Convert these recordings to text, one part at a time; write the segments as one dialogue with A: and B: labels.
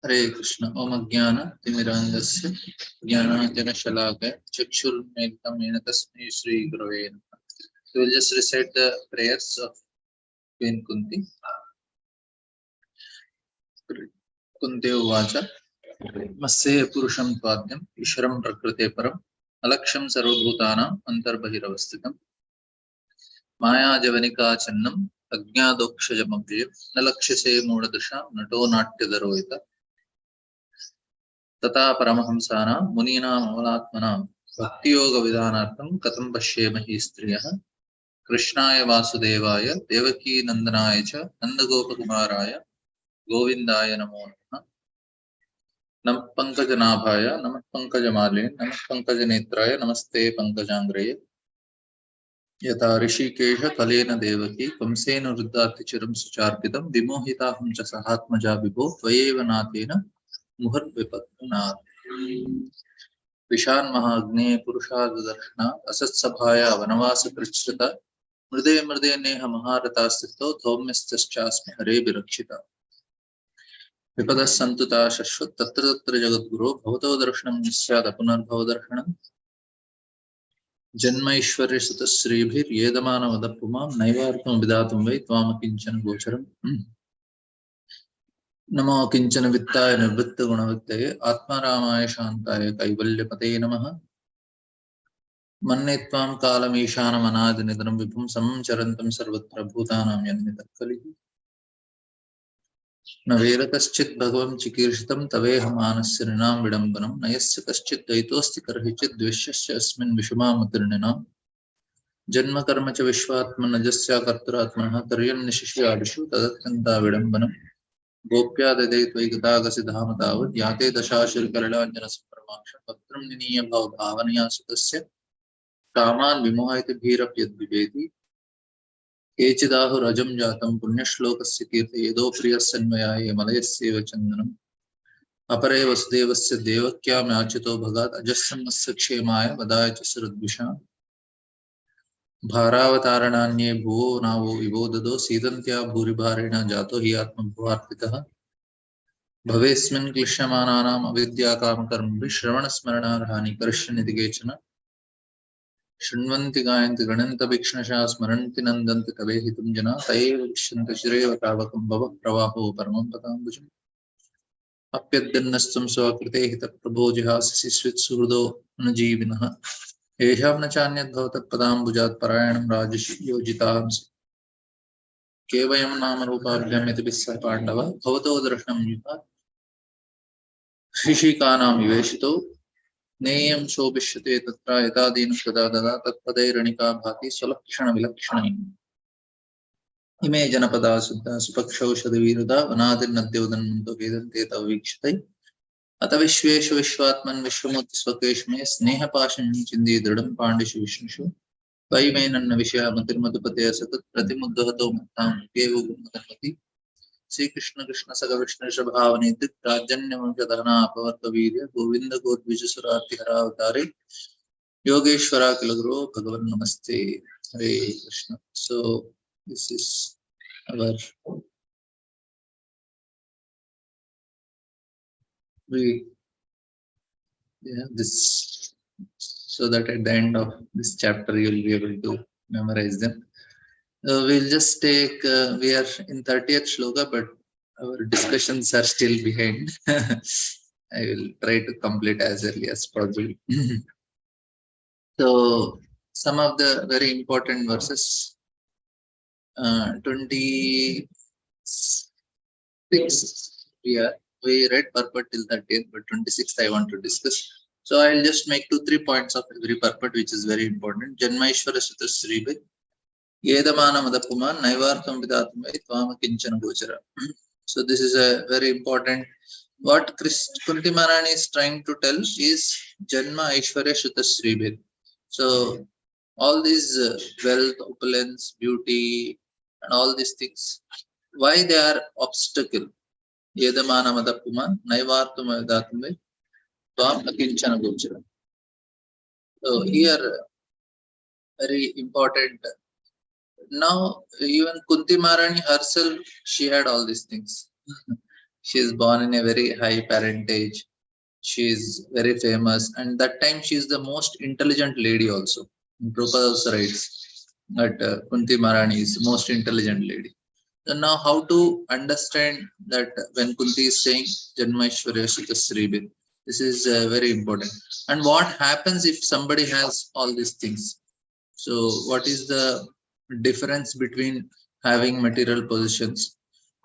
A: Hare Krishna. Om Ajnana Timirandasya Jnananjana Shalakaya Chakshurmilitam Yena Tasmai Shri Gurave Namaha. So we'll just recite the prayers of Queen Kunti. Kunti Uvacha Masya Purusham Tvadyam Ishram Prakrite Param Alaksham Sarvabhutanam Antarbahiravastitam Maya Javanika Channam Ajnadokshajamabhyam Nalakshase Mudadasha Nato Natyadaroita Tata Paramahamsana Munina Mamalatmana Bhakti Yoga Vidhanartham Katam Pashyemahi Striyaha Krishnaya Vasudevaya Devaki Nandanaya Cha Nandagopakumaraya Govindaya Namo Namaha Namah Pankajanabhaya Namah Pankajamaline Namah Pankajanetraya Namaste Pankajangraya Yata Rishikesha Kalena Devaki Kamsena Ruddhatichiram Sucharpitam Vimohitaham Cha Sahatmaja Vibho Tvayeva Nathena Muhar Vipatnat Vishan Mahagne Purushadarshana Asat Sabhaya Vanavasa Krichrita Mrde Mrde Neha Maharata Sthito Dhaumyastaschasmi Hare Virakshita Vipadas Santuta Shashvat Tatra Tatra Jagadguru Bhavato Darshanam Nisyada Punarbhava Darshanam Janma Ishwarya Sutta Sribhir Yedamana Vadapumam Naivartam Vidatum Vai Tvama Kinchana Gocharam Namo Kinchana Vittaya Nirvritta Gunavittaye Atma Ramaya Shantaya Kaivalyapate Namaha Mannetvam Kalamishana Manadinidram Vipum Samam Charantam Sarvatra Bhutanam Yannitakalihi Navera Kaschit Bhagavam Chikirshitam Taveha Manasyaninam Vidambanam Nayasya Kaschit Daitosti Karhichit Dvishasya Asmin Vishamamutirninam Janma Karma Cha Vishwatma Najasya Karturatmanaha Taryam Nishishya Adishu Tadattanta Vidambanam Gopya Dadaitvai Gadagasi Dhamatavad Yate Dashashir Karalanjana Sapramaksha Patram Niniya Bhav Bhavaniya Sutasya Kaman Vimohayati Bhirap Yad Viveti Kechidahu Rajam Jatam Punyashlokasya Kirti Yedo Priyasannvayaya Malayasya Chandanam Apare Vasudevasya Devakyam Yachito Bhagat Ajassamasya Kshemaya Vadaya Chasradvisha Bharavataranyanye Bhuvo Navo Vivodado Sidantya Bhuribharena Jato Hi Atma Bhuvarpitaha Bhavesmin Klishyamananam Avidya Kamakarm Shravanasmaranarhani Karishniti Kechana Shunvanti Gayanti Gananta Bhikshasha Smaranti Nandanti Kavehitum Jana Taiva Vishanti Shireva Kavakam Bhava Pravaho Paramam Patambujam Apyadannastam Swakrite Hita Prabhojihas Sisvit Surdo Najivinaha Esham Nachanyat Bhavata Padambujat Parayanam Rajashi Yojitaham Kevayam Nama Rupabhyamiti Vissa Pandava Bhavato Darshanam Yuta Shishikānām Iveshito Neyam Shobhishyate Tatra Yatādīna Pradādada Tatpadairanика Bhati Swalakshana Vilakshana Ime Janapada Suddha Supakshav Shadavirada Vanadir Nadyodhanmanto Vedante Tavikshtai Ata Vishveshu Vishwatman Vishwamurti Swakeshme Sneha Pashan Chindi Dridam Pandishu Vishnushu Vaimenanna Vishya Matirmadupate Satat Pratimuddhato Mattam Kevu Gurmatanmati Sri Krishna Krishna Saga Vishnu Shabhavani Tit Rajanyam Jadana Apavarta Virya Govinda Godvijasarati Haravatari Yogeshwara Kilaguru Bhagavan Namaste Hare Krishna. So this is our this so that at the end of this chapter you will be able to memorize them. We'll just take we are in 30th shloka, but our discussions are still behind. I will try to complete as early as possible. So some of the very important verses, 26 we read purport till 30th, but 26th I want to discuss. So I'll just make 2-3 points of every purport, which is very important. Janmaishwara Sutta Sribhir Yedamana Madapuman Naivartam Vidatumai Tvama Kinchana Gochara. So this is a very important. What Kunti Maharani is trying to tell is Janma Aishwarya Sutta Sribhir. So all these wealth, opulence, beauty, and all these things, why they are obstacle? Yedamana Madapuman Naivartam Vidatumai Tvama Kinchana Gochara. So here very important. Now, even Kunti Maharani herself, she had all these things. She is born in a very high parentage. She is very famous, and that time she is the most intelligent lady also. Prabhupada also writes that Kunti Maharani is the most intelligent lady. So now how to understand that when Kunti is saying Janmaishwarya Sutta Sribir, this is very important. And what happens if somebody has all these things? So what is the difference between having material possessions?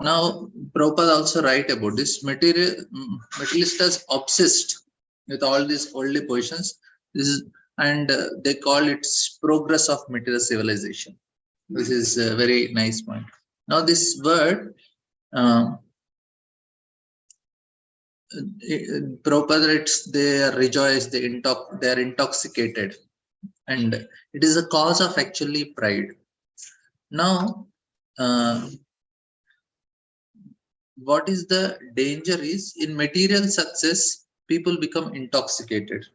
A: Now, Prabhupada also write about this. Materialistas obsessed with all these worldly positions. This is, and they call it progress of material civilization. This is a very nice point. Now, this word, Prabhupada writes, they are rejoiced, they are intoxicated, and it is a cause of actually pride. Now, what is the danger is in material success, people become intoxicated.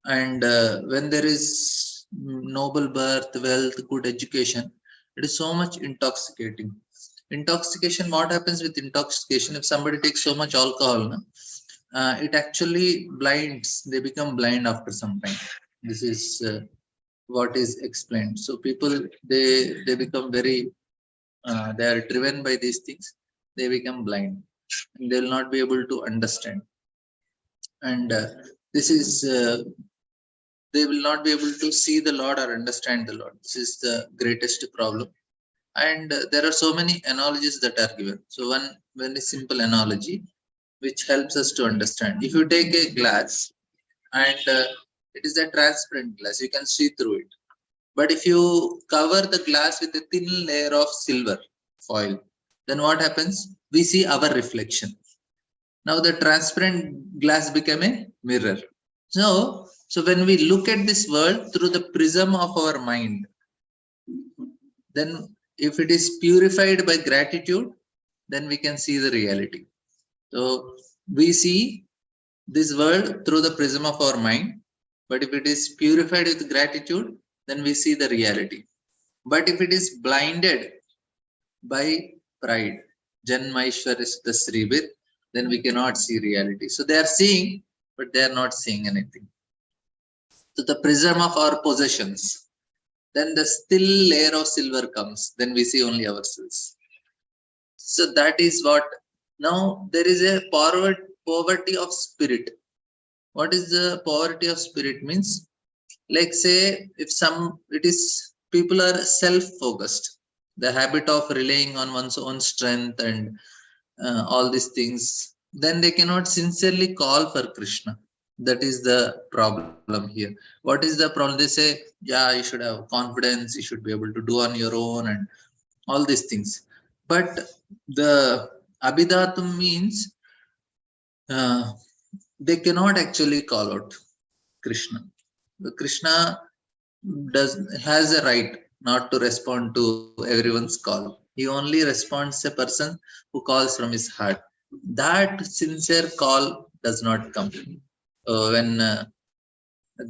A: And when there is noble birth, wealth, good education, it is so much intoxicating. Intoxication, what happens with intoxication? If somebody takes so much alcohol, it actually blinds, they become blind after some time. This is what is explained. So people, they become very, they are driven by these things, they become blind, and they will not be able to understand. And this is, they will not be able to see the Lord or understand the Lord. This is the greatest problem. And there are so many analogies that are given. So one very simple analogy which helps us to understand. If you take a glass and it is a transparent glass, you can see through it. But if you cover the glass with a thin layer of silver foil, then what happens? We see our reflection. Now the transparent glass became a mirror. So when we look at this world through the prism of our mind, then if it is purified by gratitude, then we can see the reality. So we see this world through the prism of our mind, but if it is purified with gratitude, then we see the reality. But if it is blinded by pride, Janmaishwarya Sribir, then we cannot see reality. So they are seeing, but they are not seeing anything. So the prism of our possessions, then the still layer of silver comes, then we see only ourselves. So that is what. Now there is a poverty of spirit. What is the poverty of spirit means? Like say, if it is, people are self-focused, the habit of relying on one's own strength and all these things, then they cannot sincerely call for Krishna. That is the problem here. What is the problem? They say, yeah, you should have confidence, you should be able to do on your own and all these things. But the Abhidatum means they cannot actually call out Krishna. Krishna has a right not to respond to everyone's call. He only responds a person who calls from his heart. That sincere call does not come. When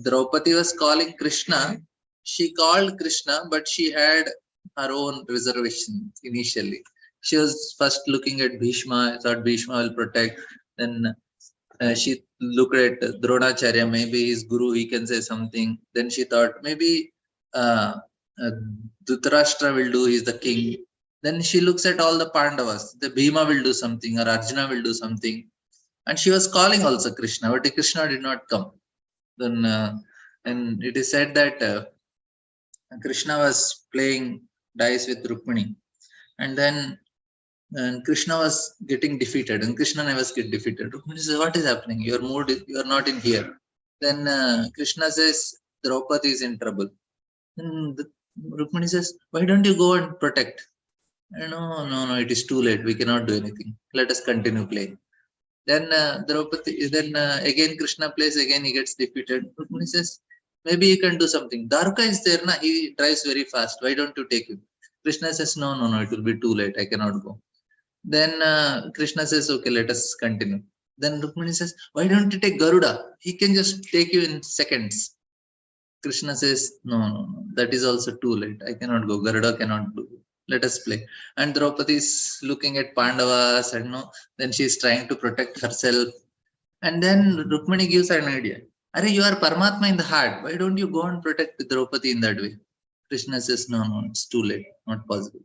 A: Draupadi was calling Krishna, she called Krishna, but she had her own reservation initially. She was first looking at Bhishma, thought Bhishma will protect. Then she looked at Dronacharya, maybe his guru, he can say something. Then she thought maybe uh, uh, Dhritarashtra will do, he's the king. Then she looks at all the Pandavas, the Bhima will do something or Arjuna will do something. And she was calling also Krishna, but Krishna did not come. Then and it is said that Krishna was playing dice with Rukmini, and then Krishna was getting defeated, and Krishna never get defeated. Rukmini says, "What is happening? Your mood, you are not in here." Then Krishna says, "Draupadi is in trouble." Then Rukmini says, "Why don't you go and protect?" No, it is too late. We cannot do anything. Let us continue playing. Then Draupadi, then again Krishna plays, again he gets defeated. Rukmini says, maybe you can do something. Dwarka is there, he drives very fast. Why don't you take him? Krishna says, no, it will be too late. I cannot go. Then Krishna says, okay, let us continue. Then Rukmini says, why don't you take Garuda? He can just take you in seconds. Krishna says, no, that is also too late. I cannot go. Garuda cannot do. let us play. And Draupadi is looking at Pandavas, and no, then she is trying to protect herself. And then Rukmini gives her an idea. Are you are Paramatma in the heart. Why don't you go and protect Draupadi in that way? Krishna says, no, no, it's too late, not possible.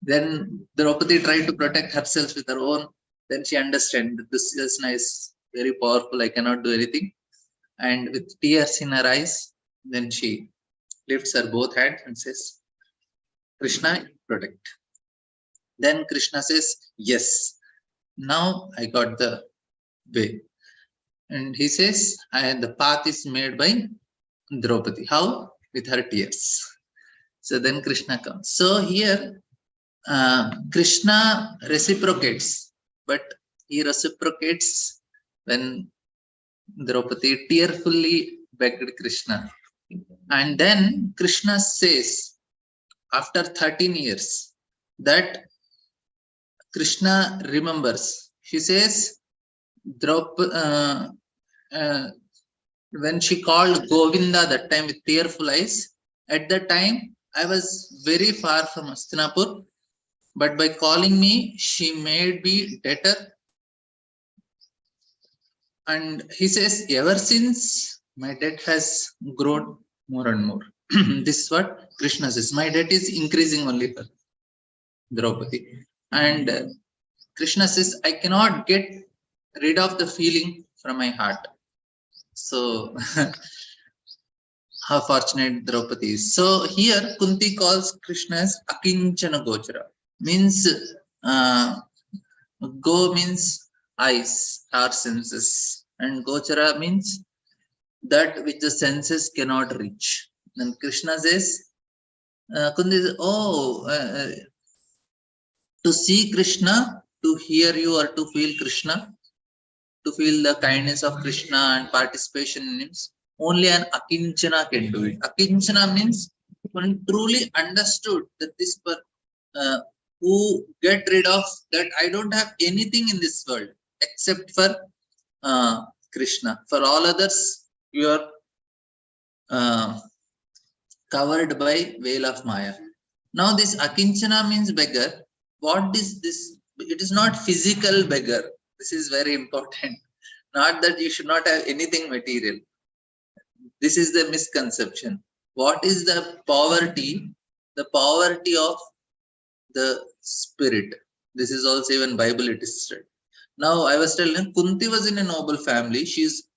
A: Then Draupadi tried to protect herself with her own. Then she understands that this is nice, very powerful. I cannot do anything. And with tears in her eyes, then she lifts her both hands and says, Krishna, protect. Then Krishna says, yes, now I got the way. And he says, the path is made by Draupadi. How? With her tears. So then Krishna comes. So here, Krishna reciprocates, but he reciprocates when Draupadi tearfully begged Krishna. And then Krishna says, after 13 years, that Krishna remembers. She says, when she called Govinda that time with tearful eyes, at that time I was very far from Hastinapur, but by calling me, she made me debtor. And he says, ever since my debt has grown more and more. This is what Krishna says. My debt is increasing only for Draupadi. And Krishna says, I cannot get rid of the feeling from my heart. So, how fortunate Draupadi is. So, here Kunti calls Krishna as Akinchana Gochara. Means, Go means eyes, our senses. And Gochara means that which the senses cannot reach. Then Krishna says, Kunti says, to see Krishna, to hear you or to feel Krishna, to feel the kindness of Krishna and participation in him, only an Akinchana can do it. Akinchana means when truly understood that this who get rid of that I don't have anything in this world except for Krishna. For all others, you are covered by veil of Maya. Now this Akinchana means beggar. What is this? It is not physical beggar. This is very important. Not that you should not have anything material. This is the misconception. What is the poverty? The poverty of the spirit. This is also even Bible it is said. Now I was telling Kunti was in a noble family. She's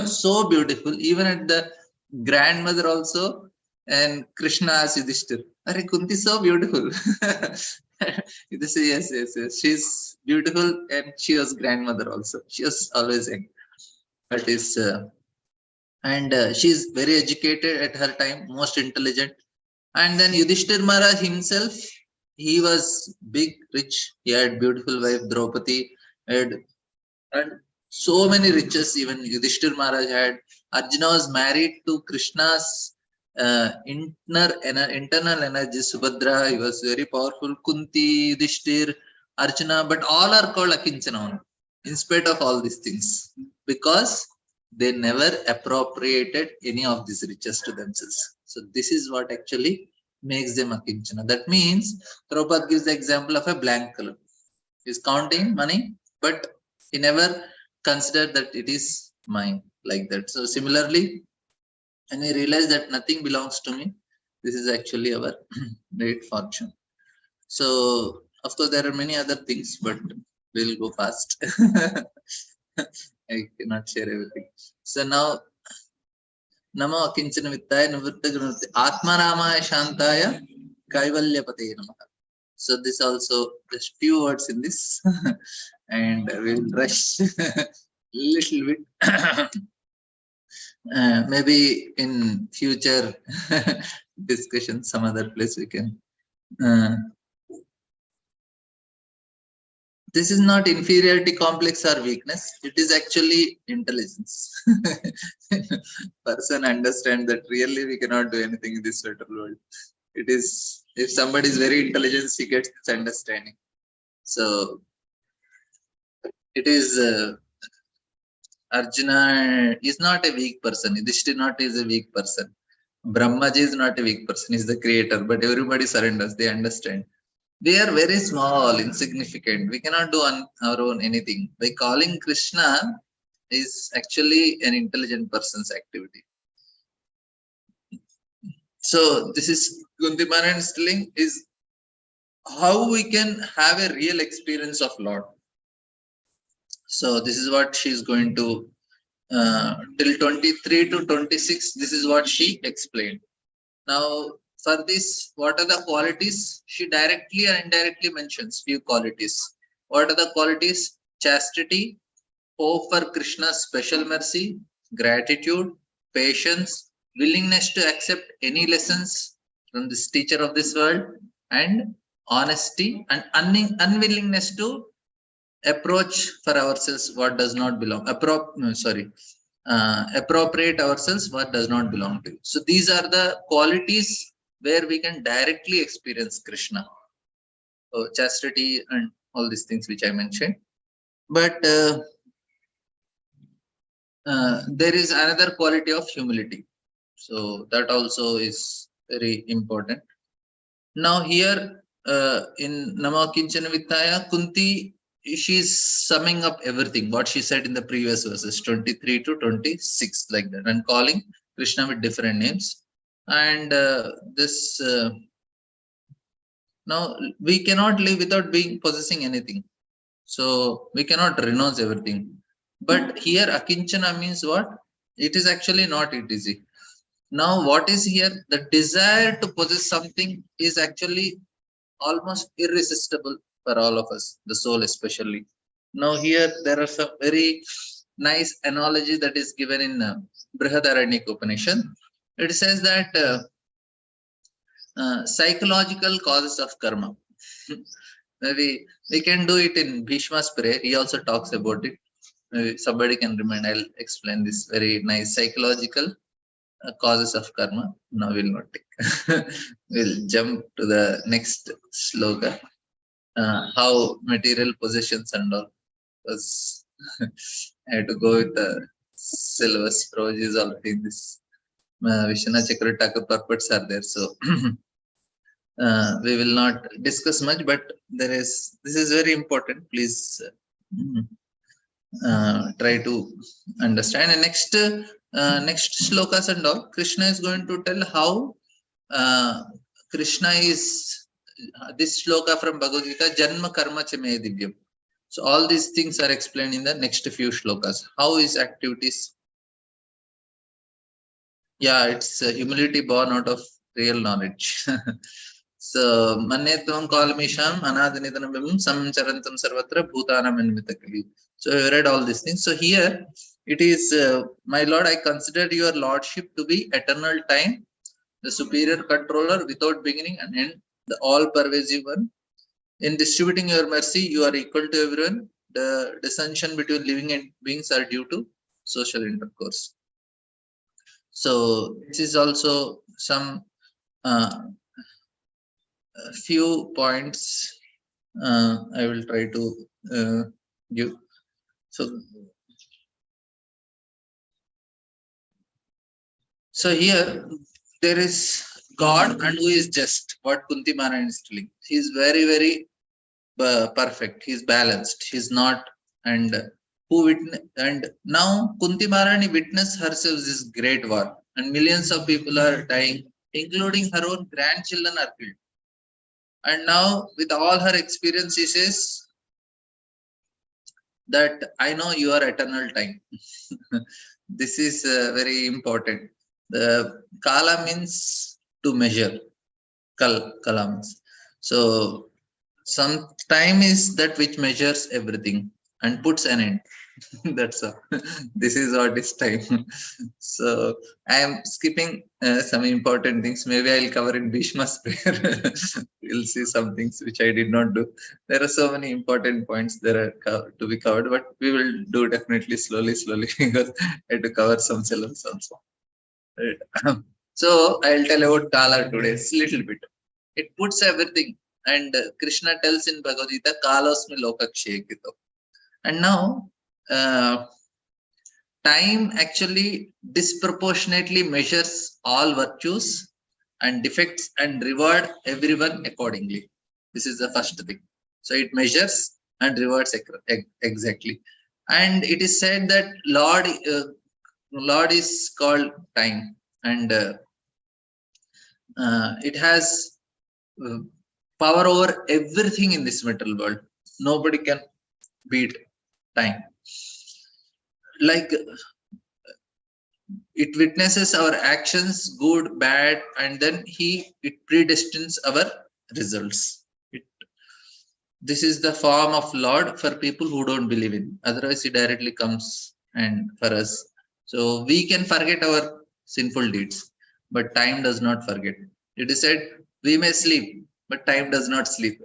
A: so beautiful. Even at the grandmother also. And Krishna asked Yudhishthir, Are Kunti so beautiful? Yes. She's beautiful and she was grandmother also. She was always young. But is she's very educated at her time, most intelligent. And then Yudhishthir Maharaj himself, he was big, rich. He had beautiful wife Draupadi, and so many riches. Even Yudhishthir Maharaj had. Arjuna was married to Krishna's internal energy. Subhadra, he was very powerful. Kunti, Yudhishthir, Arjuna, but all are called Akinchana in spite of all these things, because they never appropriated any of these riches to themselves. So this is what actually makes them Akinchana. That means Prabhupada gives the example of a blank color. He's counting money, but he never considered that it is mine like that. So similarly, when we realize that nothing belongs to me, this is actually our great fortune. So of course there are many other things, but we'll go fast. I cannot share everything. So now, Namo Akinchana Vittaya Nivritta Gunati Atmaramaya Shantaya Kaivalyapate Namaha. So this also, there's few words in this, and we'll rush little bit. Maybe in future discussion, some other place we can. This is not inferiority complex or weakness. It is actually intelligence. Person understand that really we cannot do anything in this certain world. It is, if somebody is very intelligent, he gets this understanding. So it is Arjuna is not a weak person. Yudhishthira not is a weak person. Brahmaji is not a weak person, he's the creator, but everybody surrenders, they understand. We are very small, insignificant. We cannot do on our own anything. By calling Krishna is actually an intelligent person's activity. So this is Kunti Maharani's telling is how we can have a real experience of Lord. So this is what she is going to till 23 to 26. This is what she explained. Now for this, what are the qualities? She directly or indirectly mentions few qualities. What are the qualities? Chastity, hope for Krishna's special mercy, gratitude, patience, willingness to accept any lessons from this teacher of this world, and honesty and unwillingness to approach for ourselves what does not belong. Appropriate ourselves what does not belong to you. So these are the qualities where we can directly experience Krishna. So chastity and all these things which I mentioned. But there is another quality of humility. So that also is very important. Now here in Nama Kinchana Vittaya, Kunti, she is summing up everything what she said in the previous verses 23 to 26, like that, and calling Krishna with different names. And now we cannot live without possessing anything. So we cannot renounce everything. But here Akinchana means what? It is actually not easy. Now what is here? The desire to possess something is actually almost irresistible for all of us, the soul especially. Now here there are some very nice analogy that is given in Brihadaranyaka Upanishad. It says that psychological causes of karma. Maybe we can do it in Bhishma's prayer. He also talks about it. Maybe somebody can remind. I'll explain this very nice psychological causes of karma. No, we'll not take. We'll jump to the next sloka. How material possessions and all. Because I had to go with the syllabus. Proj is already in this. Vishwanath Chakravarti purports are there. So we will not discuss much, but this is very important. Please try to understand. And next slokas and all, Krishna is going to tell how Krishna is this sloka from Bhagavad Gita, Janma Karma Chame Divyam. So all these things are explained in the next few shlokas. How is activities? Yeah, it's humility born out of real knowledge. So Mannetvam Kalamisham Anadinitanam Samcharantam Sarvatra Bhutanam Anmitakali. So I read all these things. So here it is, my Lord, I consider your lordship to be eternal time, the superior controller without beginning and end, the all-pervasive one. In distributing your mercy, you are equal to everyone. The dissension between living and beings are due to social intercourse. So this is also some few points I will try to give. So here there is God and who is just, what Kunti Maharani is telling. He is very, very perfect. He is balanced. He is not, and now Kunti Maharani witnessed herself this great war, and millions of people are dying, including her own grandchildren are killed. And now with all her experience, she says that I know you are eternal time. This is very important. The kala means to measure. Kala means. So some time is that which measures everything and puts an end. That's all. This is what is time. So I am skipping some important things. Maybe I'll cover in Bhishma's prayer. We'll see some things which I did not do. There are so many important points there are to be covered, but we will do definitely slowly because I had to cover some syllabus also. Right. So I'll tell about Kala today, little bit. It puts everything, and Krishna tells in Bhagavad Gita, Kalosmi Lokakshekito. And now time actually disproportionately measures all virtues and defects and reward everyone accordingly. This is the first thing. So it measures and rewards exactly. And it is said that Lord is called time, and it has uh, power over everything in this material world. Nobody can beat time. Like it witnesses our actions, good, bad, and then it predestines our results. This is the form of Lord for people who don't believe in. Otherwise, He directly comes and for us. So we can forget our sinful deeds, but time does not forget. It is said we may sleep, but time does not sleep.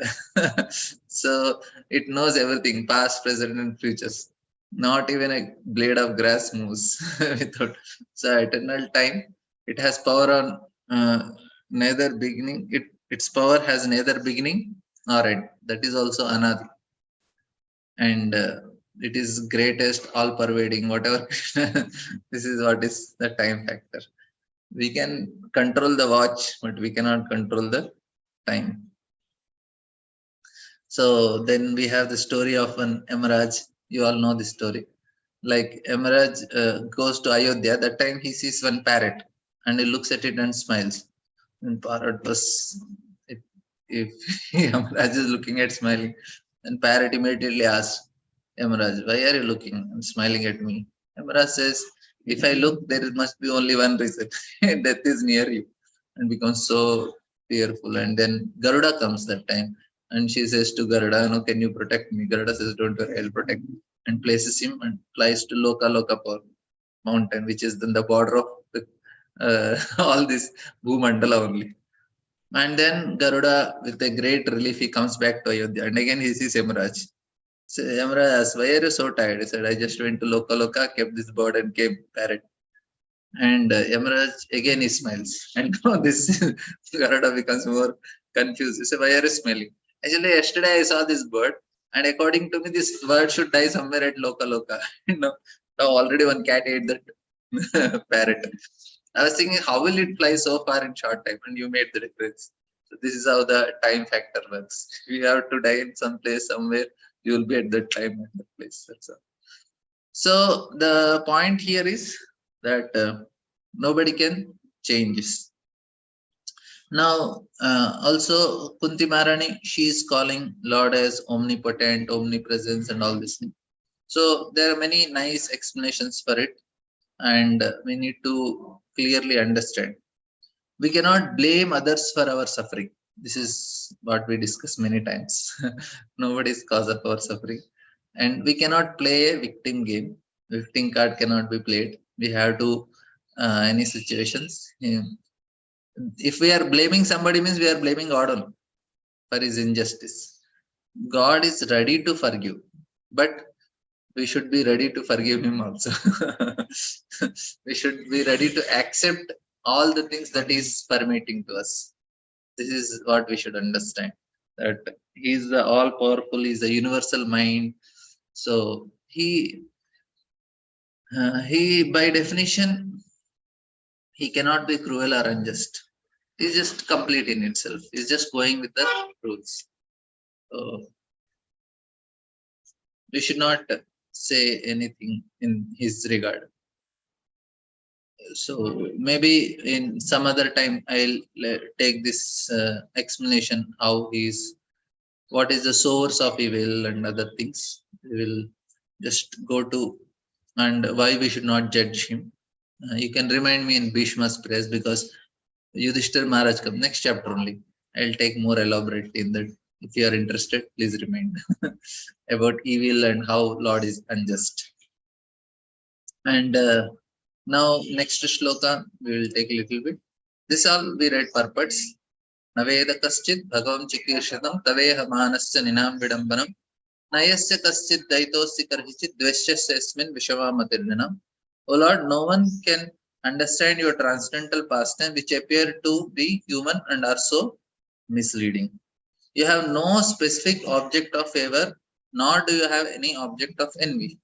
A: So it knows everything, past, present, and futures. Not even a blade of grass moves without. So eternal time, it has power on neither beginning. Its power has neither beginning nor end. That is also another, and it is greatest, all pervading, whatever. This is what is the time factor. We can control the watch, but we cannot control the time. So then we have the story of an Emeraj. You all know this story. Like Emeraj goes to Ayodhya. That time he sees one parrot and he looks at it and smiles. And parrot was, if Yamaraj is looking at smiling, then parrot immediately asks Yamaraj, why are you looking and smiling at me? Yamaraj says, if I look, there must be only one reason. Death is near you, and becomes so fearful. And then Garuda comes that time, and she says to Garuda, no, can you protect me? Garuda says, don't worry, I'll protect you. And places him and flies to Lokapur mountain, which is then the border of the, all this Bhumandala only. And then Garuda, with a great relief, he comes back to Ayodhya. And again, he sees Yamaraj. So Yamaraj asks, why are you so tired? He said, I just went to Loka, kept this bird and came parrot. And Yamaraj, again, he smiles. And now this Garuda becomes more confused. He said, why are you smiling? Actually, yesterday I saw this bird. And according to me, this bird should die somewhere at Loka. Now already one cat ate that parrot. I was thinking, how will it fly so far in short time? And you made the difference. So this is how the time factor works. If you have to die in some place somewhere, you will be at that time at that place. That's all. So the point here is that nobody can change this. Now, also Kunti Maharani, she is calling Lord as omnipotent, omnipresence, and all this thing. So there are many nice explanations for it, and we need to clearly understand. We cannot blame others for our suffering. This is what we discussed many times. Nobody is cause of our suffering. And we cannot play a victim game. Victim card cannot be played. We have to, any situations. If we are blaming somebody, means we are blaming God for his injustice. God is ready to forgive, but we should be ready to forgive him also. We should be ready to accept all the things that is permitting to us. This is what we should understand, that he is the all powerful, he is the universal mind. So he by definition, he cannot be cruel or unjust. He's just complete in itself. He's just going with the rules. So we should not say anything in his regard. So maybe in some other time I'll take this explanation, how what is the source of evil and other things. We will just go to, and why we should not judge him. You can remind me in Bhishma's praise, because Yudhishthir Maharaj come next chapter only. I'll take more elaborate in that. If you are interested, please remind about evil and how Lord is unjust. And now next shloka we will take a little bit. This all we read purports. Naveda kaschit bhagavam chikirshadam taveha manasya ninam vidambanam nayasya kaschit daitosi karhichit dveshyasya esmin vishavamatirinnam. O Lord, no one can understand your transcendental pastime, which appear to be human and are so misleading. You have no specific object of favor, nor do you have any object of envy.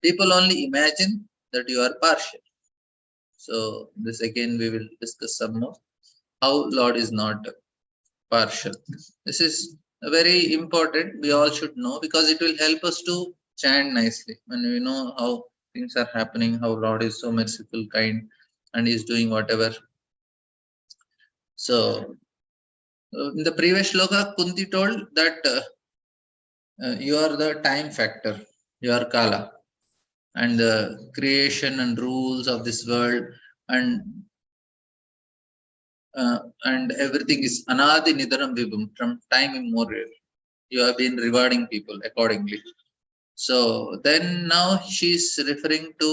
A: People only imagine that you are partial. So this again we will discuss some more. How Lord is not partial. This is very important. We all should know, because it will help us to chant nicely when we know how things are happening, how Lord is so merciful, kind, and is doing whatever. So in the previous shloka, Kunti told that you are the time factor, you are Kala, and the creation and rules of this world, and everything is Anadi Nidaram Vibhum, from time immemorial. You have been rewarding people accordingly. So then now she's referring to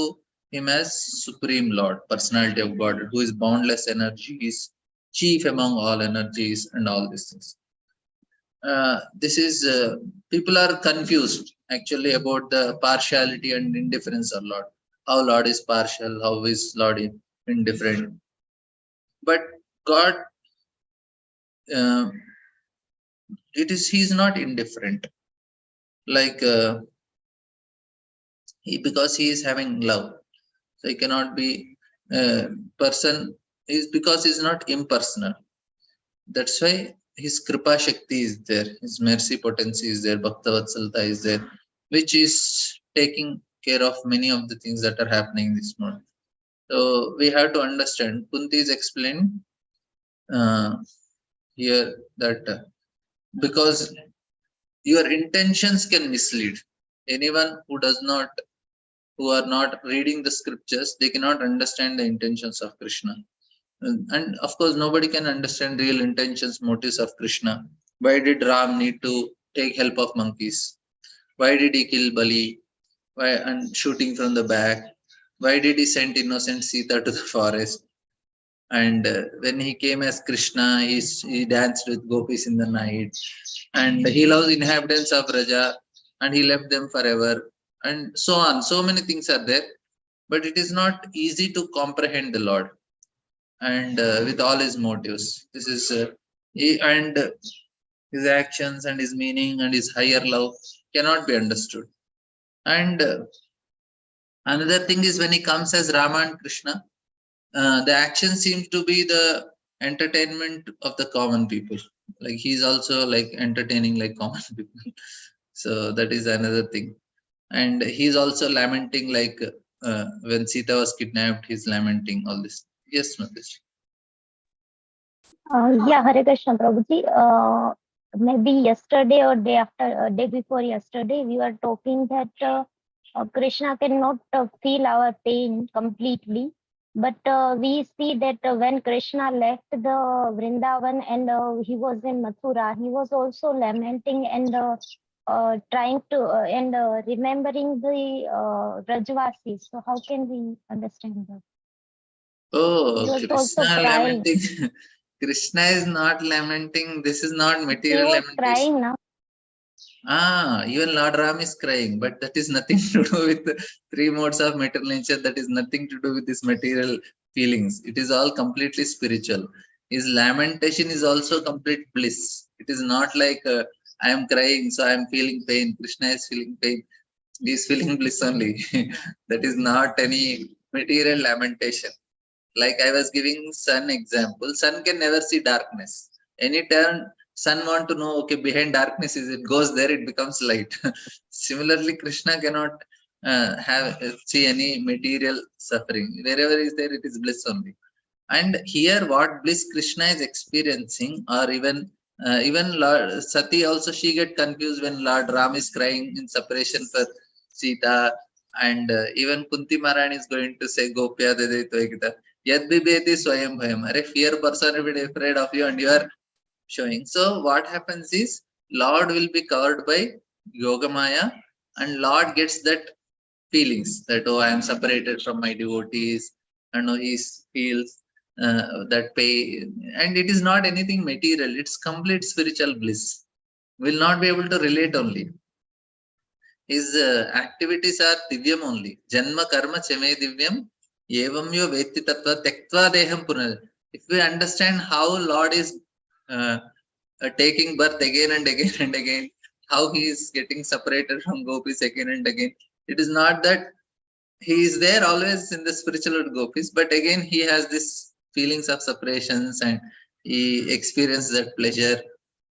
A: him as Supreme Lord, personality of God, who is boundless energies, chief among all energies, and all these things. This is people are confused actually about the partiality and indifference of Lord. How Lord is partial, how is Lord indifferent? But God, he's not indifferent. Like because he is having love, so he cannot be person. Is because he's not impersonal. That's why his kripa shakti is there, his mercy potency is there, bhakta vatsalta is there, which is taking care of many of the things that are happening this morning. So we have to understand. Kunti is explained here that because your intentions can mislead anyone who are not reading the scriptures, they cannot understand the intentions of Krishna. And of course, nobody can understand real intentions, motives of Krishna. Why did Ram need to take help of monkeys? Why did he kill Bali? Why, and shooting from the back? Why did he send innocent Sita to the forest? And when he came as Krishna, he danced with gopis in the night. And he loves inhabitants of Raja, and he left them forever. And so on. So many things are there. But it is not easy to comprehend the Lord, and with all his motives. This is and his actions and his meaning and his higher love cannot be understood. And another thing is, when he comes as Rama and Krishna, the action seems to be the entertainment of the common people. Like he's also like entertaining like common people. So that is another thing. And he's also lamenting, like when Sita was kidnapped, he's lamenting all this. Yes, Matish.
B: Yeah, Hare Krishna Prabhuji. Maybe yesterday or day before yesterday, we were talking that Krishna cannot feel our pain completely. But we see that when Krishna left the Vrindavan and he was in Mathura, he was also lamenting and trying to and remembering the Rajvasis. So how can we understand that?
A: Oh,
B: He was also
A: Krishna
B: crying.
A: lamenting. Krishna is not lamenting. This is not material
B: He was
A: lamentation.
B: crying now.
A: Even Lord Ram is crying, but that is nothing to do with the three modes of material nature. That is nothing to do with this material feelings. It is all completely spiritual. His lamentation is also complete bliss. It is not like I am crying, so I am feeling pain. Krishna is feeling pain. He is feeling bliss only. That is not any material lamentation. Like I was giving sun example. Sun can never see darkness. Anytime sun want to know, okay, behind darkness is it goes there, it becomes light. Similarly, Krishna cannot have see any material suffering. Wherever is there, it is bliss only. And here, what bliss Krishna is experiencing, or even Lord Sati also, she get confused when Lord Ram is crying in separation for Sita, and even Kunti Maharani is going to say Gopya Dede Toikita. Yad bibeti swayam bhayam. Are fear person will be afraid of you, and you are showing. So what happens is, Lord will be covered by Yogamaya, and Lord gets that feelings that, oh, I am separated from my devotees, and oh, he feels that pain, and it is not anything material. It's complete spiritual bliss. Will not be able to relate only. His activities are divyam only. Janma karma chame divyam. Evamyo vetti tattva tektva deham punar. If we understand how Lord is taking birth again and again and again, how he is getting separated from gopis again and again, it is not that he is there always in the spiritual gopis, but again he has this feelings of separations and he experiences that pleasure.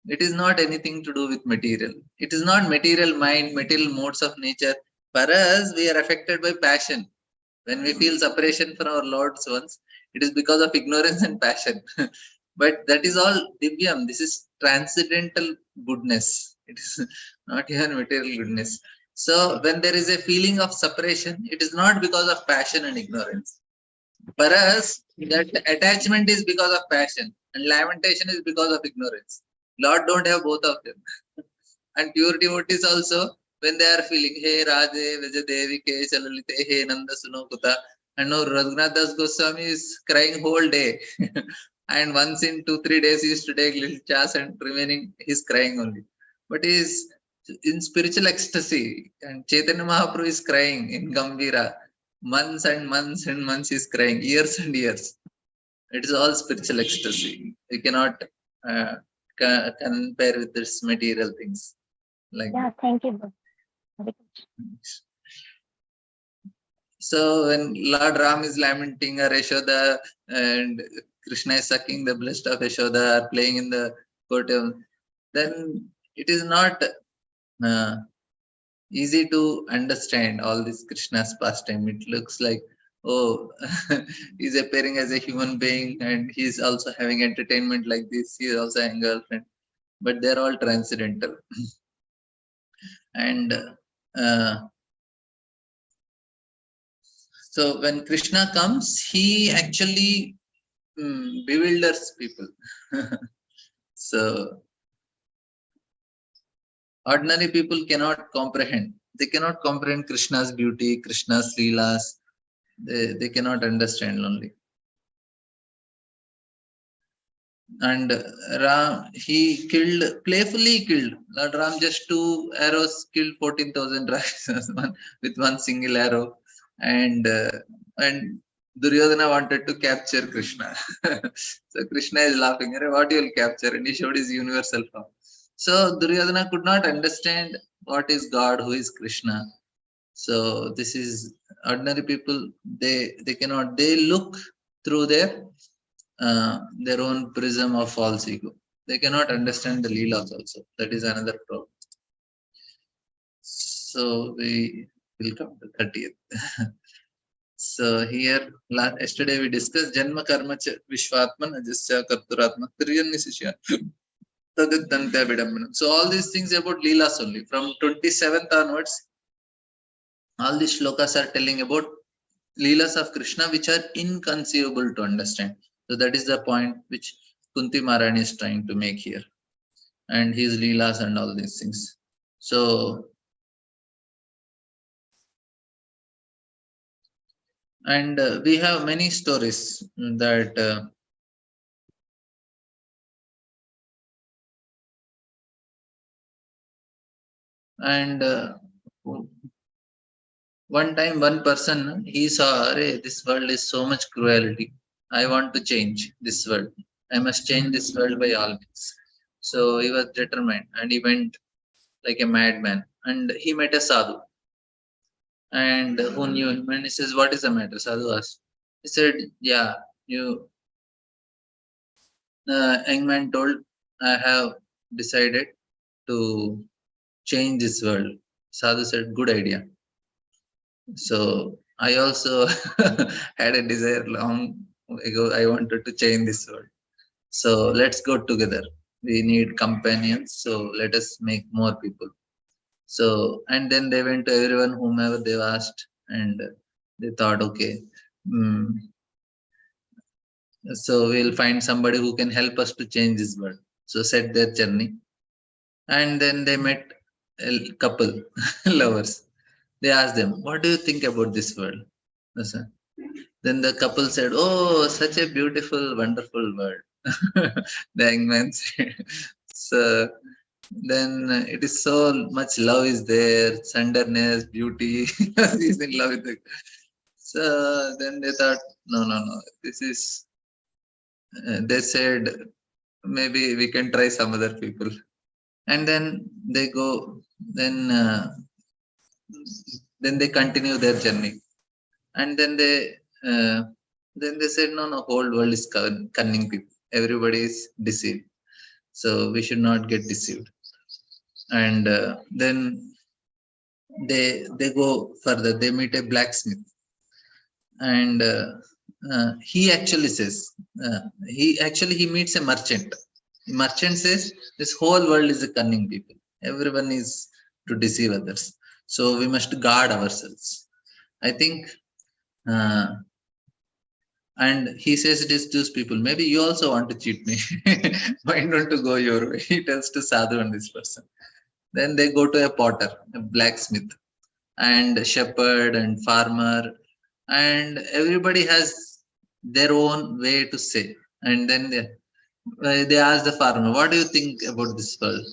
A: It is not anything to do with material. It is not material mind, material modes of nature. For us, we are affected by passion. When we feel separation from our Lord's ones, it is because of ignorance and passion. But that is all divyam. This is transcendental goodness. It is not even material goodness. So when there is a feeling of separation, it is not because of passion and ignorance. For us, that attachment is because of passion and lamentation is because of ignorance. Lord don't have both of them. And pure devotees also, when they are feeling, hey Radhe, Vijadevi, Ke Chalalite, hey Nanda Sunokuta, and no, Raghunath Das Goswami is crying whole day. And once in 2-3 days he used to take little chas and remaining he's crying only. But he is in spiritual ecstasy. And Chaitanya Mahaprabhu is crying in Gambhira. Months and months and months he's crying, years and years. It is all spiritual ecstasy. You cannot uh, compare with this material things. Like
B: Yeah, thank you. Very good.
A: so when Lord Ram is lamenting or Yashoda and Krishna is sucking the breast of Yashoda or playing in the court, then it is not uh, easy to understand all this Krishna's pastime. It looks like, oh, he's appearing as a human being and he's also having entertainment like this. He's also having a girlfriend, but they're all transcendental. And so when Krishna comes, he actually bewilders people. So ordinary people cannot comprehend. They cannot comprehend Krishna's beauty, Krishna's leelas. They cannot understand only. And Ram, he playfully killed. Lord Ram just 2 arrows killed 14,000 Rakshasas with one single arrow. And Duryodhana wanted to capture Krishna. So Krishna is laughing, what you will capture? And he showed his universal form. So Duryodhana could not understand what is God, who is Krishna. So this is ordinary people, they cannot, they look through their own prism of false ego. They cannot understand the Leelas also. That is another problem. So we will come to 30th. So here, yesterday we discussed Janma Karma Vishwatman Ajasya Karturatma Triyannisishya Taditantya Vidambanam. So all these things about Leelas only. From 27th onwards, all these shlokas are telling about Leelas of Krishna which are inconceivable to understand. So that is the point which Kunti Maharani is trying to make here. And his Leelas and all these things. So, and we have many stories that one time one person, he saw, this world is so much cruelty. I want to change this world. I must change this world by all means. So he was determined and he went like a madman. And he met a sadhu. And who knew him? And he says, what is the matter? Sadhu asked. He said, yeah, young man told, I have decided to change this world. Sadhu said, good idea. So I also had a desire long ago. I wanted to change this world. So let's go together. We need companions. So let us make more people. So, and then they went to everyone, whomever they asked, and they thought, okay, so we'll find somebody who can help us to change this world. So set their journey. And then they met a couple, lovers. They asked them, what do you think about this world? Then the couple said, oh, such a beautiful, wonderful world. The young man said. So then it is so much love is there, tenderness, beauty. He's in love with it. So then they thought, no. This is, they said, maybe we can try some other people. And then they go, then they continue their journey. And then they said, no, whole world is cunning people. Everybody is deceived. So we should not get deceived. And then they go further. They meet a blacksmith, and he actually says, he meets a merchant. The merchant says, this whole world is a cunning people. Everyone is to deceive others. So we must guard ourselves. I think, and he says it is those people. Maybe you also want to cheat me. Why don't you go your way? He tells to Sadhu and this person. Then they go to a potter, a blacksmith, and a shepherd and farmer, and everybody has their own way to say. And then they ask the farmer, what do you think about this world?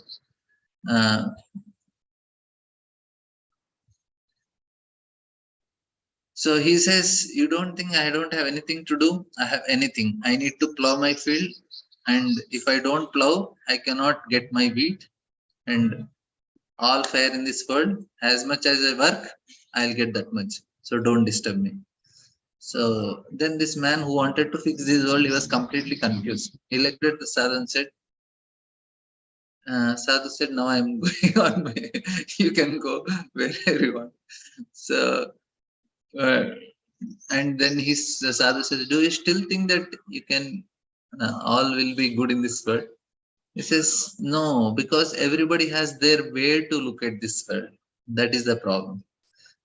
A: So he says, you don't think I don't have anything to do? I have anything. I need to plow my field, and if I don't plow, I cannot get my wheat, and all fair in this world. As much as I work, I'll get that much. So don't disturb me. So then this man who wanted to fix this world, he was completely confused. He looked at the Sadhu and said, Sadhu said, now I'm going on my, you can go wherever you want. So, and then the Sadhu says, do you still think that you can, all will be good in this world? He says, no, because everybody has their way to look at this world. That is the problem.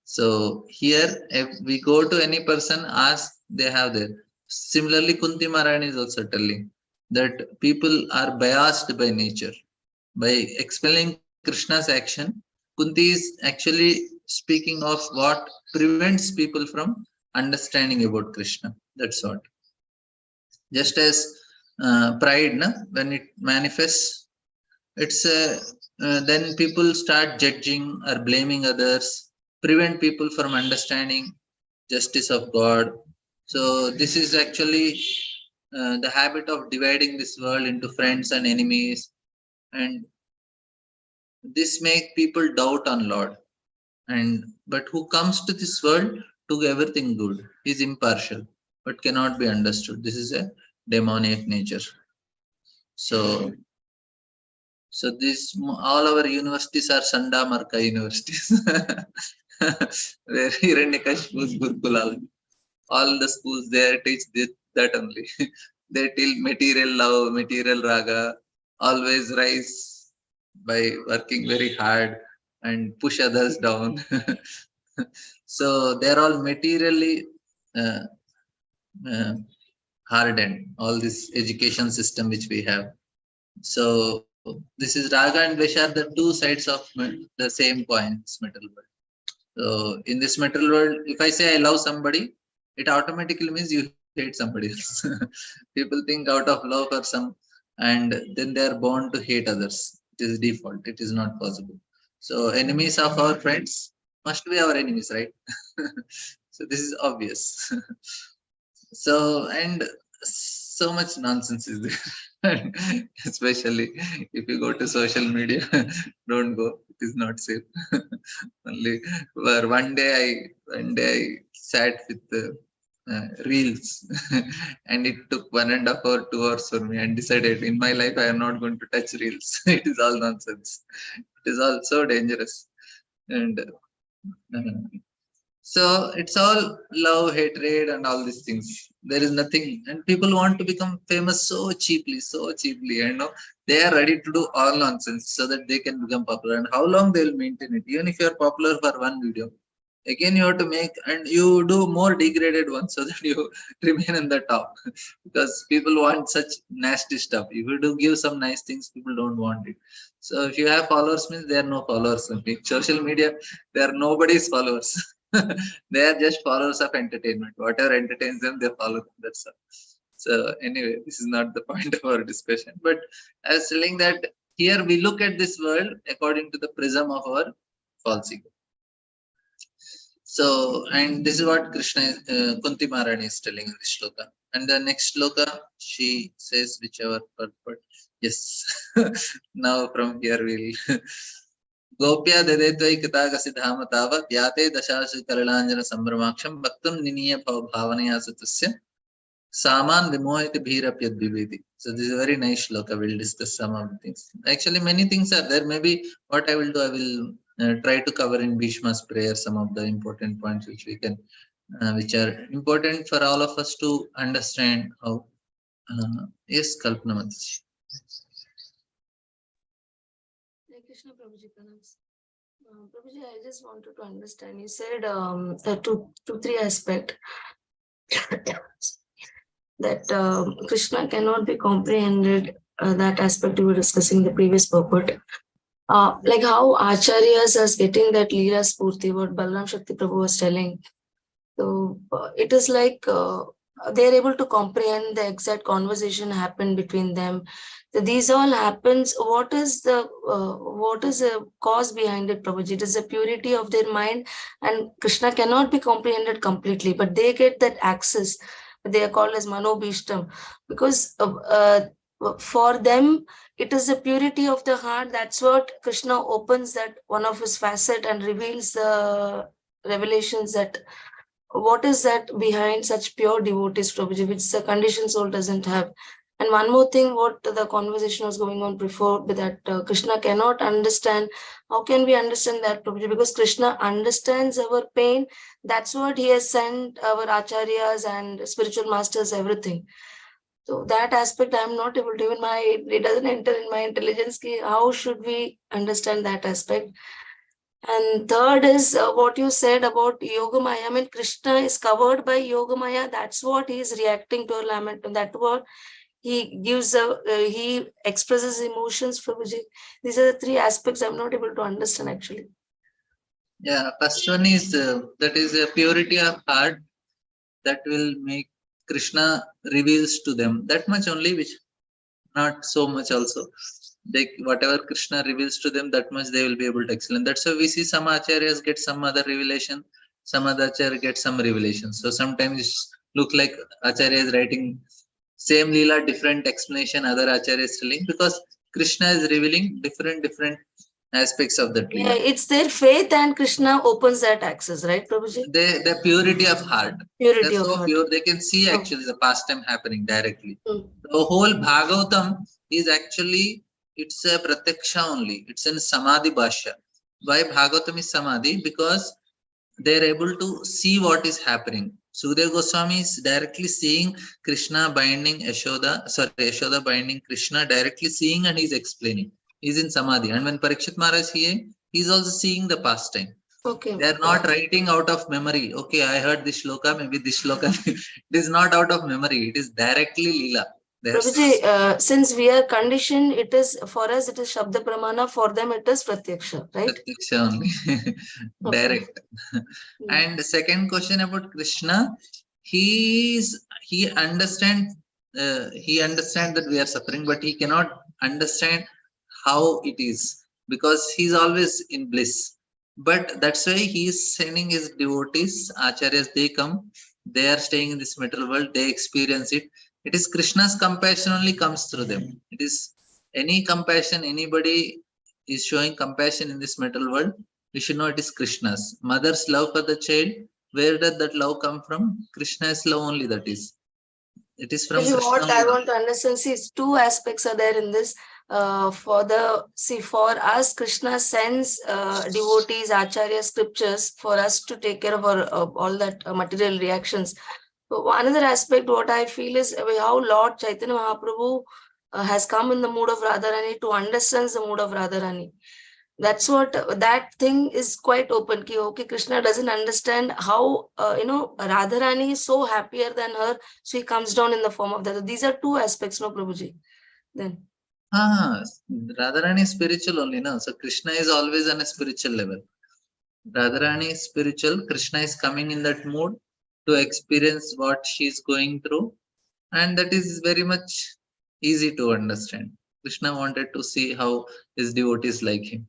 A: So here, if we go to any person, ask, they have their. Similarly, Kunti Maharani is also telling that people are biased by nature. By explaining Krishna's action, Kunti is actually speaking of what prevents people from understanding about Krishna. That's what. Just as pride, when it manifests, it's then people start judging or blaming others, prevent people from understanding justice of God. So this is actually the habit of dividing this world into friends and enemies, and this make people doubt on Lord. And but who comes to this world to everything good? He is impartial, but cannot be understood. This is a demoniac nature. So this all our universities are Sanda Marka universities. Where Hiranyakashipu's Gurukula, all the schools there teach that only. They teach material love, material raga, always rise by working very hard and push others down. So they're all materially uh, uh, hardened, all this education system which we have. So this is Raga and Dvesha are the two sides of the same coin, this material world. So in this material world, if I say I love somebody, it automatically means you hate somebody else. People think out of love for some, and then they are born to hate others. It is default. It is not possible. So enemies of our friends must be our enemies, right? So this is obvious. So, and so much nonsense is there. Especially if you go to social media, don't go. It is not safe. Only where one day I sat with the reels, and it took 1.5 or 2 hours for me, and decided in my life I am not going to touch reels. It is all nonsense. It is all so dangerous, and so it's all love, hatred, and all these things. There is nothing, and people want to become famous so cheaply, so cheaply. And they are ready to do all nonsense so that they can become popular. And how long they will maintain it? Even if you are popular for one video, again you have to make, and you do more degraded ones so that you remain in the top. Because people want such nasty stuff. If you do give some nice things, people don't want it. So if you have followers, means there are no followers. In social media, there are nobody's followers. They are just followers of entertainment. Whatever entertains them, they follow. That's all. So anyway, this is not the point of our discussion. But I was telling that here we look at this world according to the prism of our false ego. So, and this is what Krishna, Kunti Maharani is telling in this shloka. And the next shloka, she says, whichever purport. Yes. Now from here we'll Gopya Dedetvai Kitagasi Dhama Tavat Yate Dashashi Kalalanjana Sambramaksham Bhaktam Niniya Bhavanaya Satasya Saman Vimohiti Bhirapyad Vivedi. So this is a very nice shloka. We'll discuss some of the things. Actually, many things are there. Maybe what I will do, I will try to cover in Bhishma's prayer some of the important points which we can, which are important for all of us to understand how. Yes, Kalpana Mataji.
C: Hare Krishna Prabhuji, Prabhuji, I just wanted to understand. You said three aspects that Krishna cannot be comprehended. That aspect you were discussing in the previous purport. Like how Acharyas are getting that Leela Spurti, what Balram Shakti Prabhu was telling. So it is like they are able to comprehend the exact conversation happened between them. So these all happens. What is the cause behind it, Prabhuji? It is the purity of their mind, and Krishna cannot be comprehended completely, but they get that access. They are called as Manobhishtam because for them it is the purity of the heart. That's what Krishna opens that one of his facet and reveals the revelations that what is that behind such pure devotees, Prabhuji, which the conditioned soul doesn't have. And one more thing, what the conversation was going on before, that Krishna cannot understand. How can we understand that, Prabhuji? Because Krishna understands our pain. That's what he has sent our acharyas and spiritual masters, everything. So that aspect I'm not able to, even it doesn't enter in my intelligence. How should we understand that aspect? And third is what you said about Yogamaya. I mean, Krishna is covered by Yogamaya. That's what he is reacting to, lament. That's what he gives, he expresses emotions, Prabhuji. These are the three aspects I'm not able to understand actually.
A: Yeah, first one is that is a purity of heart that will make Krishna reveals to them. That much only, which not so much also. They, whatever Krishna reveals to them, that much they will be able to explain. That's why we see some acharyas get some other revelation, some other acharya get some revelation. So sometimes look like acharya is writing same lila, different explanation, other acharya is telling, because Krishna is revealing different aspects of that lila.
C: Yeah, it's their faith and Krishna opens that access, right, Prabhuji?
A: The purity of heart.
C: Purity
A: They're
C: of
A: so
C: heart.
A: pure, they can see actually the pastime happening directly.
C: Mm.
A: The whole Bhagavatam is actually, it's a pratyaksha only. It's in Samadhi Bhashya. Why Bhagavatam is Samadhi? Because they're able to see what is happening. Sudhir Goswami is directly seeing Krishna binding Yashoda binding Krishna, directly seeing, and he's explaining. He's in Samadhi. And when Parikshit Maharaj here, he's also seeing the pastime.
C: Okay.
A: They are not writing out of memory. Okay, I heard this shloka, maybe this shloka. It is not out of memory. It is directly lila.
C: Prabhuji, since we are conditioned, it is for us, it is Shabda Pramana, for them it is Pratyaksha, right?
A: Pratyaksha only. Direct. And the second question about Krishna, he understands that we are suffering, but he cannot understand how it is, because he's always in bliss. But that's why he is sending his devotees, acharyas, they come, they are staying in this material world, they experience it. It is Krishna's compassion only comes through them. It is any compassion, anybody is showing compassion in this material world, we should know it is Krishna's. Mother's love for the child, where did that love come from? Krishna's love only, that is. It is from Krishna.
C: What I want to understand, see, two aspects are there in this. For us, Krishna sends devotees, acharya, scriptures for us to take care of our all that material reactions. So another aspect, what I feel is how Lord Chaitanya Mahaprabhu has come in the mood of Radharani to understand the mood of Radharani. That's what that thing is quite open. Okay, Krishna doesn't understand how Radharani is so happier than her, so he comes down in the form of that. These are two aspects, no, Prabhuji. Then
A: Radharani is spiritual only, no? So Krishna is always on a spiritual level. Radharani is spiritual. Krishna is coming in that mood to experience what she is going through, and that is very much easy to understand. Krishna wanted to see how his devotees like him.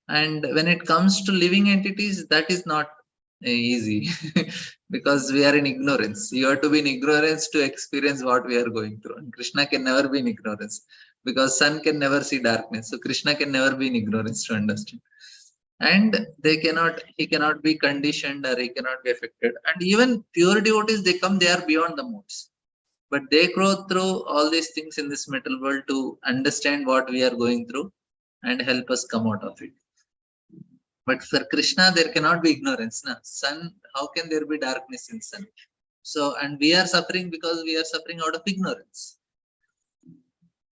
A: And when it comes to living entities, that is not easy because we are in ignorance. You have to be in ignorance to experience what we are going through. And Krishna can never be in ignorance, because sun can never see darkness. So Krishna can never be in ignorance to understand. and he cannot be conditioned or he cannot be affected. And even pure devotees, they come, they are beyond the modes, but they go through all these things in this metal world to understand what we are going through and help us come out of it. But for Krishna, there cannot be ignorance. Na? Sun, how can there be darkness in sun? So, and we are suffering because we are suffering out of ignorance.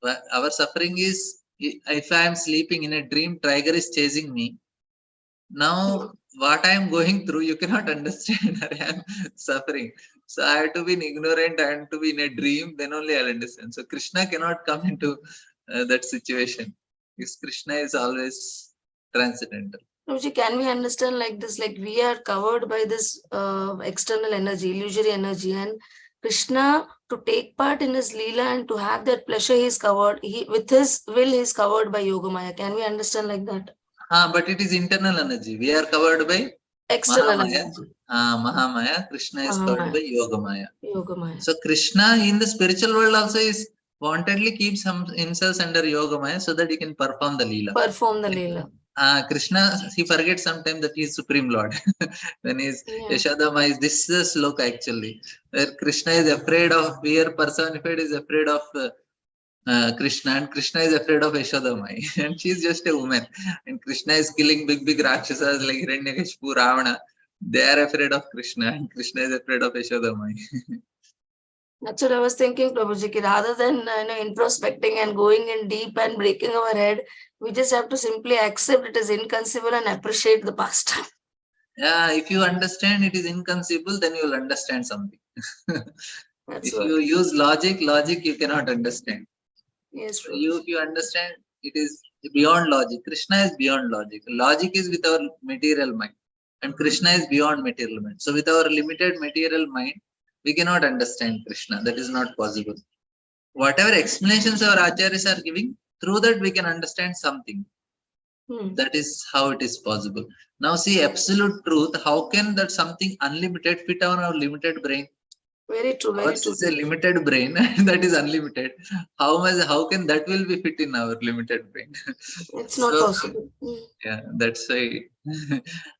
A: But our suffering is, if I am sleeping in a dream, tiger is chasing me. Now, what I am going through, you cannot understand. I am suffering. So I have to be ignorant, I have to be in a dream, then only I'll understand. So Krishna cannot come into that situation. Because Krishna is always transcendental.
C: Prabhuji, can we understand like this? Like we are covered by this external energy, illusory energy, and Krishna, to take part in his Leela and to have that pleasure, he is covered. He, with his will, he is covered by Yogamaya. Can we understand like that?
A: But it is internal energy. We are covered by
C: External
A: Mahamaya.
C: energy.
A: Mahamaya. Krishna is covered by Yogamaya.
C: Yogamaya.
A: So Krishna in the spiritual world also is wantedly keeps himself under Yogamaya so that he can perform the Leela.
C: Perform the Leela.
A: Krishna, he forgets sometimes that he is Supreme Lord. When he's Yashodama, this is a sloka actually, where Krishna is afraid of, fear personified is afraid of Krishna, and Krishna is afraid of Yashodamai, and she is just a woman. And Krishna is killing big Rakshasas like Hiranyakashipu, Ravana. They are afraid of Krishna, and Krishna is afraid of Yashodamai.
C: That's what I was thinking, Prabhuji. Rather than introspecting and going in deep and breaking our head, we just have to simply accept it is inconceivable and appreciate the past.
A: Yeah, if you understand it is inconceivable, then you will understand something. If you use logic you cannot understand.
C: Yes,
A: so if you understand, it is beyond logic. Krishna is beyond logic. Logic is with our material mind, and Krishna is beyond material mind. So with our limited material mind, we cannot understand Krishna. That is not possible. Whatever explanations our acharyas are giving, through that we can understand something. That is how it is possible. Now see, absolute truth, how can that something unlimited fit on our limited brain?
C: Very true. Very true.
A: It's a limited brain that is unlimited. How can that will be fit in our limited brain?
C: It's not possible.
A: Yeah, that's why.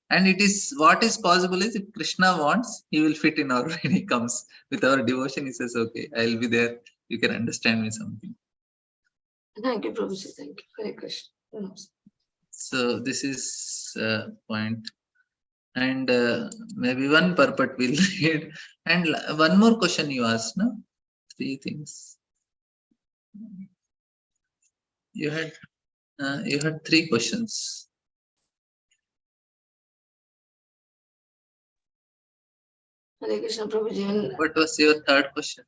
A: And it is what is possible is, if Krishna wants, he will fit in our brain. He comes with our devotion. He says, "Okay, I will be there. You can understand me something."
C: Thank you, Prabhuji. Thank you. Hare Krishna.
A: So this is point. And maybe one purport we'll read. And one more question you asked, no? 3 things. You had 3 questions.
C: Hare Krishna, Prabhuji.
A: What was your 3rd question?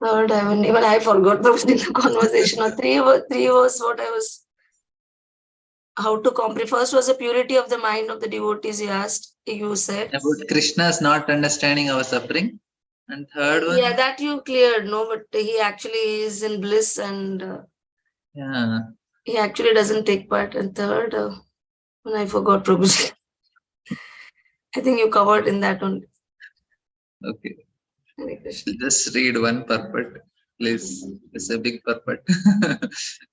C: Third, I forgot Prabhuji in the conversation. 3 was what I was. How to comprehend. First was the purity of the mind of the devotees. You said
A: about Krishna's not understanding our suffering. And 3rd one,
C: yeah, that you cleared. No, but he actually is in bliss, and he actually doesn't take part. And 3rd, I forgot, Prabhuji. I think you covered in that one.
A: Okay, just read one purport, please. It's a big purport.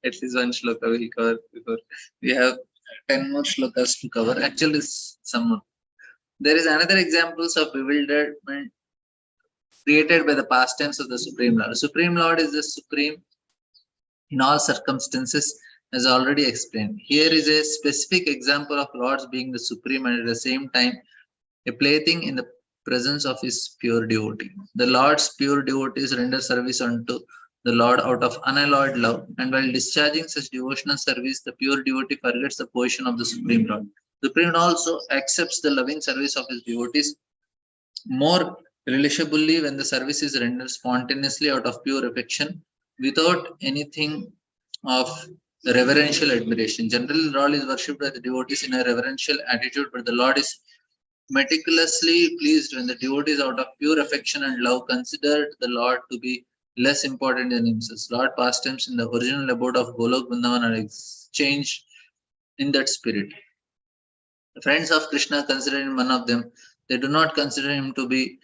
A: At least one shloka we'll cover before we have 10 more shlokas to cover. Actually, some more. There is another examples of bewilderment created by the pastimes of the Supreme Lord. The Supreme Lord is the supreme in all circumstances, as already explained. Here is a specific example of Lord's being the supreme and at the same time a plaything in the presence of his pure devotee. The Lord's pure devotees render service unto the Lord out of unalloyed love, and while discharging such devotional service, the pure devotee forgets the position of the Supreme Lord. The Supreme Lord also accepts the loving service of his devotees more relishably when the service is rendered spontaneously out of pure affection, without anything of reverential admiration. Generally, the Lord is worshipped by the devotees in a reverential attitude, but the Lord is meticulously pleased when the devotees out of pure affection and love considered the Lord to be less important than himself. Lord pastimes in the original abode of Golok Vrindavan are exchanged in that spirit. The friends of Krishna consider him one of them. They do not consider him to be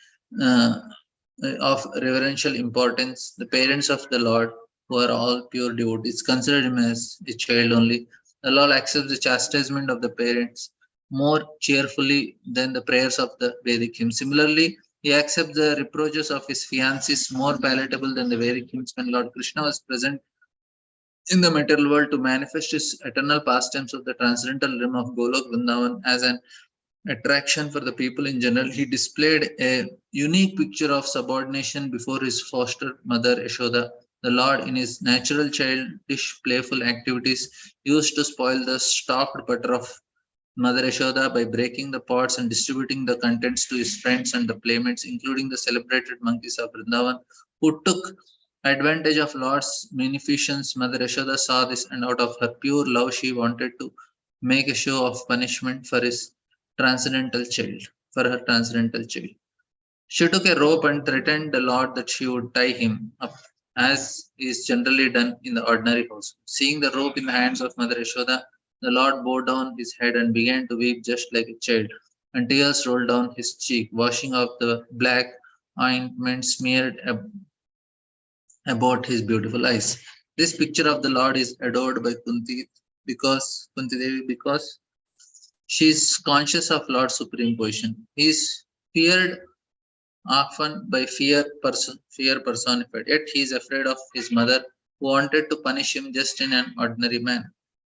A: of reverential importance. The parents of the Lord, who are all pure devotees, consider him as a child only. The Lord accepts the chastisement of the parents more cheerfully than the prayers of the Vedic hymns. Similarly, he accepts the reproaches of his fiancés more palatable than the Vedic hymns when Lord Krishna was present in the material world to manifest his eternal pastimes of the transcendental realm of Golok Vrindavan as an attraction for the people in general. He displayed a unique picture of subordination before his foster mother Yashoda. The Lord, in his natural childish, playful activities, used to spoil the stocked butter of Mother Yashoda by breaking the pots and distributing the contents to his friends and the playmates, including the celebrated monkeys of Vrindavan, who took advantage of Lord's munificence. Mother Yashoda saw this, and out of her pure love, she wanted to make a show of punishment for his transcendental child, for her transcendental child. She took a rope and threatened the Lord that she would tie him up, as is generally done in the ordinary house. Seeing the rope in the hands of Mother Yashoda, the Lord bowed down his head and began to weep just like a child, and tears rolled down his cheek, washing off the black ointment smeared about his beautiful eyes. This picture of the Lord is adored by Kunti Devi because she is conscious of Lord's supreme position. He is feared often by fear personified. Yet he is afraid of his mother, who wanted to punish him just in an ordinary manner.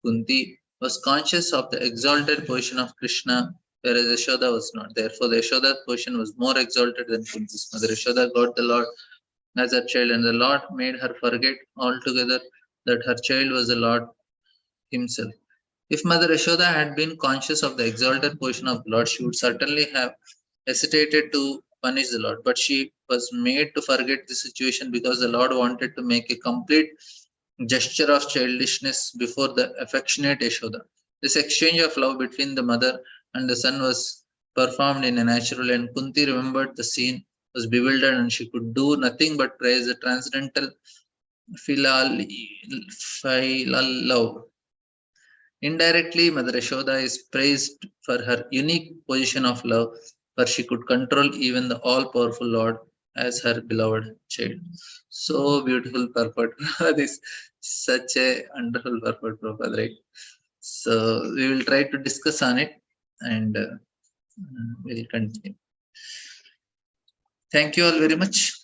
A: Kunti was conscious of the exalted position of Krishna, whereas Yashoda was not. Therefore, the Yashoda's position was more exalted than Kunti's mother. Yashoda got the Lord as her child, and the Lord made her forget altogether that her child was the Lord himself. If Mother Yashoda had been conscious of the exalted position of the Lord, she would certainly have hesitated to punish the Lord. But she was made to forget the situation because the Lord wanted to make a complete gesture of childishness before the affectionate Yashoda. This exchange of love between the mother and the son was performed in a natural, and Kunti remembered the scene, was bewildered, and she could do nothing but praise the transcendental filial love. Indirectly, Mother Yashoda is praised for her unique position of love, for she could control even the all-powerful Lord as her beloved child. So beautiful purport. This such a wonderful purport, Prabhupada, right? So we will try to discuss on it, and we'll continue. Thank you all very much.